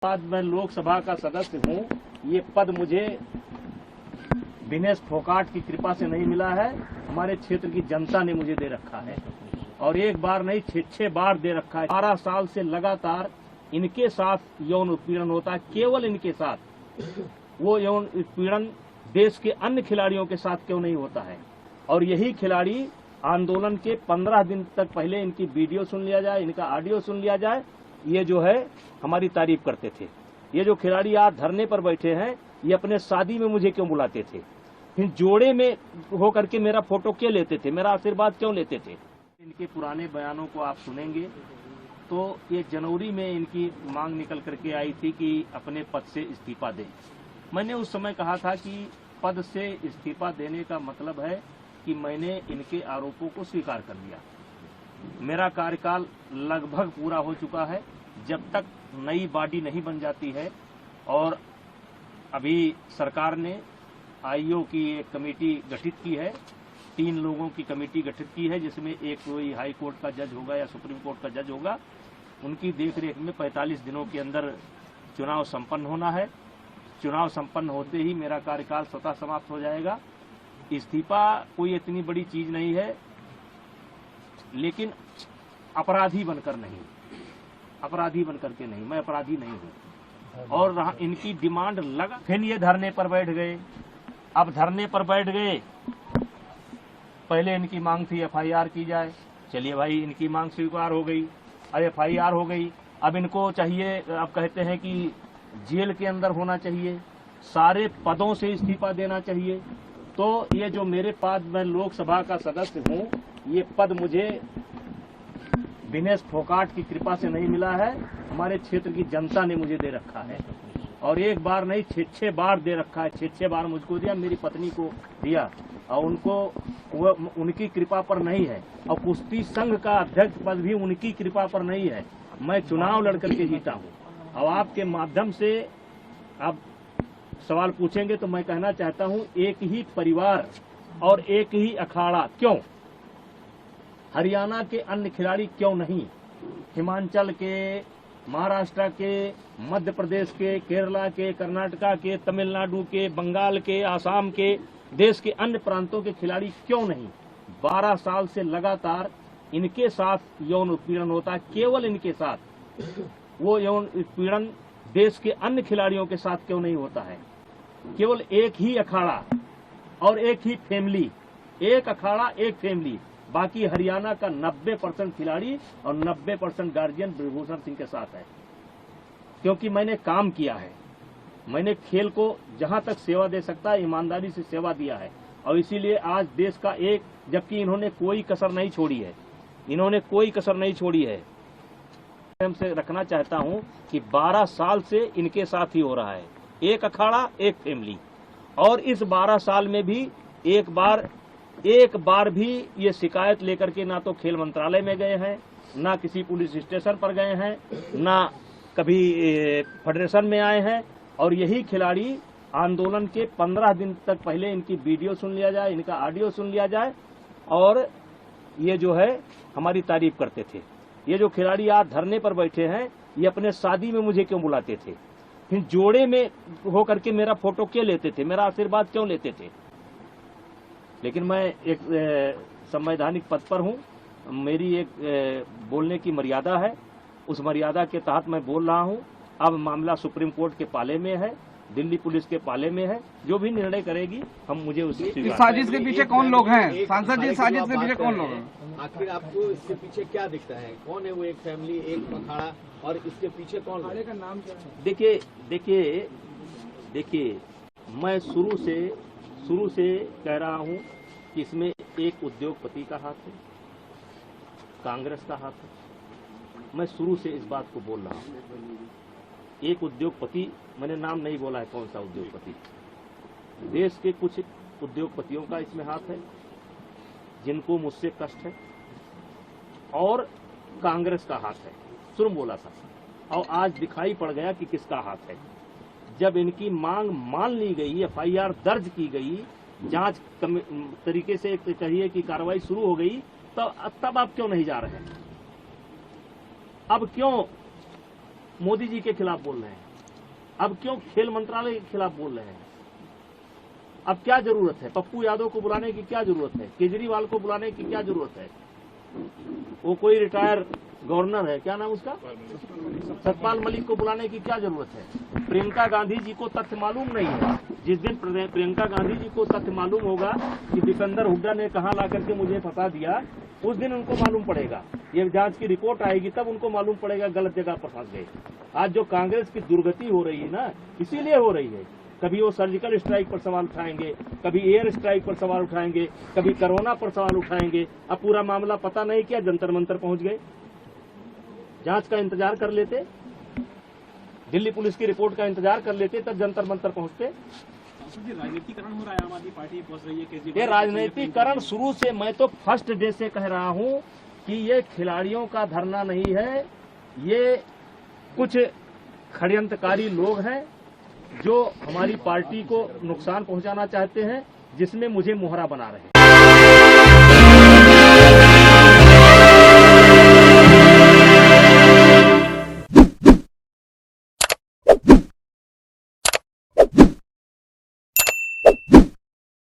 बाद मैं लोकसभा का सदस्य हूँ। ये पद मुझे दिनेश फोगाट की कृपा से नहीं मिला है, हमारे क्षेत्र की जनता ने मुझे दे रखा है और एक बार नहीं 6 बार दे रखा है। 12 साल से लगातार इनके साथ यौन उत्पीड़न होता है, केवल इनके साथ। वो यौन उत्पीड़न देश के अन्य खिलाड़ियों के साथ क्यों नहीं होता है? और यही खिलाड़ी आंदोलन के 15 दिन तक पहले इनकी वीडियो सुन लिया जाए, इनका ऑडियो सुन लिया जाए, ये जो है हमारी तारीफ करते थे। ये जो खिलाड़ी आज धरने पर बैठे हैं, ये अपने शादी में मुझे क्यों बुलाते थे? फिर जोड़े में होकर के मेरा फोटो क्यों लेते थे? मेरा आशीर्वाद क्यों लेते थे? इनके पुराने बयानों को आप सुनेंगे तो ये जनवरी में इनकी मांग निकल करके आई थी कि अपने पद से इस्तीफा दें। मैंने उस समय कहा था कि पद से इस्तीफा देने का मतलब है कि मैंने इनके आरोपों को स्वीकार कर लिया। मेरा कार्यकाल लगभग पूरा हो चुका है। जब तक नई बॉडी नहीं बन जाती है, और अभी सरकार ने आईओ की एक कमेटी गठित की है, 3 लोगों की कमेटी गठित की है, जिसमें एक कोई हाई कोर्ट का जज होगा या सुप्रीम कोर्ट का जज होगा। उनकी देखरेख में 45 दिनों के अंदर चुनाव संपन्न होना है। चुनाव संपन्न होते ही मेरा कार्यकाल स्वतः समाप्त हो जाएगा। इस्तीफा कोई इतनी बड़ी चीज नहीं है, लेकिन अपराधी बनकर नहीं, अपराधी बनकर के नहीं, मैं अपराधी नहीं हूँ। और इनकी डिमांड लगा, फिर ये धरने पर बैठ गए। अब धरने पर बैठ गए, पहले इनकी मांग थी एफआईआर की जाए। चलिए भाई, इनकी मांग स्वीकार हो गई, अब एफआईआर हो गई। अब इनको चाहिए, अब कहते हैं कि जेल के अंदर होना चाहिए, सारे पदों से इस्तीफा देना चाहिए। तो ये जो मेरे पास, मैं लोकसभा का सदस्य हूँ, ये पद मुझे दिनेश फोगाट की कृपा से नहीं मिला है, हमारे क्षेत्र की जनता ने मुझे दे रखा है और एक बार नहीं 6 बार दे रखा है। 6 बार मुझको दिया, मेरी पत्नी को दिया, और उनकी कृपा पर नहीं है। और कुश्ती संघ का अध्यक्ष पद भी उनकी कृपा पर नहीं है। मैं चुनाव लड़ करके जीता हूँ। अब आपके माध्यम से आप सवाल पूछेंगे तो मैं कहना चाहता हूँ, एक ही परिवार और एक ही अखाड़ा क्यों? हरियाणा के अन्य खिलाड़ी क्यों नहीं? हिमाचल के, महाराष्ट्र के, मध्य प्रदेश के, केरला के, कर्नाटका के, तमिलनाडु के, बंगाल के, आसाम के, देश के अन्य प्रांतों के खिलाड़ी क्यों नहीं? 12 साल से लगातार इनके साथ यौन उत्पीड़न होता है, केवल इनके साथ। वो यौन उत्पीड़न देश के अन्य खिलाड़ियों के साथ क्यों नहीं होता है? केवल एक ही अखाड़ा और एक ही फैमिली, एक अखाड़ा एक फैमिली। बाकी हरियाणा का 90% खिलाड़ी और 90% गार्जियन ब्रिजभूषण सिंह के साथ है, क्योंकि मैंने काम किया है। मैंने खेल को जहां तक सेवा दे सकता है, ईमानदारी से सेवा दिया है, और इसीलिए आज देश का एक, जबकि इन्होंने कोई कसर नहीं छोड़ी है, इन्होंने कोई कसर नहीं छोड़ी है। से रखना चाहता हूं कि 12 साल से इनके साथ ही हो रहा है, एक अखाड़ा एक फैमिली। और इस 12 साल में भी एक बार भी ये शिकायत लेकर के ना तो खेल मंत्रालय में गए हैं, ना किसी पुलिस स्टेशन पर गए हैं, ना कभी फेडरेशन में आए हैं। और यही खिलाड़ी आंदोलन के 15 दिन तक पहले इनकी वीडियो सुन लिया जाए, इनका ऑडियो सुन लिया जाए, और ये जो है हमारी तारीफ करते थे। ये जो खिलाड़ी आज धरने पर बैठे हैं, ये अपने शादी में मुझे क्यों बुलाते थे? फिर जोड़े में होकर के मेरा फोटो क्यों लेते थे? मेरा आशीर्वाद क्यों लेते थे? लेकिन मैं एक संवैधानिक पद पर हूँ, मेरी एक बोलने की मर्यादा है, उस मर्यादा के तहत मैं बोल रहा हूँ। अब मामला सुप्रीम कोर्ट के पाले में है, दिल्ली पुलिस के पाले में है, जो भी निर्णय करेगी हम मुझे उसे इस साजिश के पीछे कौन लोग हैं? सांसद जी, साजिश के पीछे कौन लोग हैं? आखिर आपको इसके पीछे क्या दिखता है? कौन है वो एक फैमिली, एक अखाड़ा, और इसके पीछे कौन है? का नाम क्या है? देखिए, मैं शुरू से कह रहा हूं कि इसमें एक उद्योगपति का हाथ है, कांग्रेस का हाथ है। मैं शुरू से इस बात को बोल रहा हूं। एक उद्योगपति, मैंने नाम नहीं बोला है कौन सा उद्योगपति, देश के कुछ उद्योगपतियों का इसमें हाथ है जिनको मुझसे कष्ट है, और कांग्रेस का हाथ है। शुरू बोला था, और आज दिखाई पड़ गया कि किसका हाथ है। जब इनकी मांग मान ली गई, एफआईआर दर्ज की गई, जांच तरीके से कहिए कि कार्रवाई शुरू हो गई, तो तब आप क्यों नहीं जा रहे हैं? अब क्यों मोदी जी के खिलाफ बोल रहे हैं? अब क्यों खेल मंत्रालय के खिलाफ बोल रहे हैं? अब क्या जरूरत है? पप्पू यादव को बुलाने की क्या जरूरत है? केजरीवाल को बुलाने की क्या जरूरत है? वो कोई रिटायर गवर्नर है, क्या नाम उसका, सतपाल मलिक को बुलाने की क्या जरूरत है? प्रियंका गांधी जी को तथ्य मालूम नहीं है। जिस दिन प्रियंका गांधी जी को तथ्य मालूम होगा कि दीपेंद्र हुड्डा ने कहां ला करके मुझे फंसा दिया, उस दिन उनको मालूम पड़ेगा। ये जांच की रिपोर्ट आएगी तब उनको मालूम पड़ेगा गलत जगह पर फंस गए। आज जो कांग्रेस की दुर्गति हो रही है ना, इसीलिए हो रही है। कभी वो सर्जिकल स्ट्राइक पर सवाल उठाएंगे, कभी एयर स्ट्राइक पर सवाल उठाएंगे, कभी कोरोना पर सवाल उठाएंगे। अब पूरा मामला पता नहीं क्या जंतर मंतर पहुंच गए। जांच का इंतजार कर लेते, दिल्ली पुलिस की रिपोर्ट का इंतजार कर लेते, तब जंतर मंतर पहुंचते। राजनीतिकरण हो रहा है, आम आदमी पार्टी पहुंच रही है। ये राजनीतिकरण शुरू से, मैं तो फर्स्ट डे से कह रहा हूं कि ये खिलाड़ियों का धरना नहीं है, ये कुछ षड्यंत्रकारी लोग हैं जो हमारी पार्टी को नुकसान पहुंचाना चाहते हैं, जिसमें मुझे मोहरा बना रहे हैं।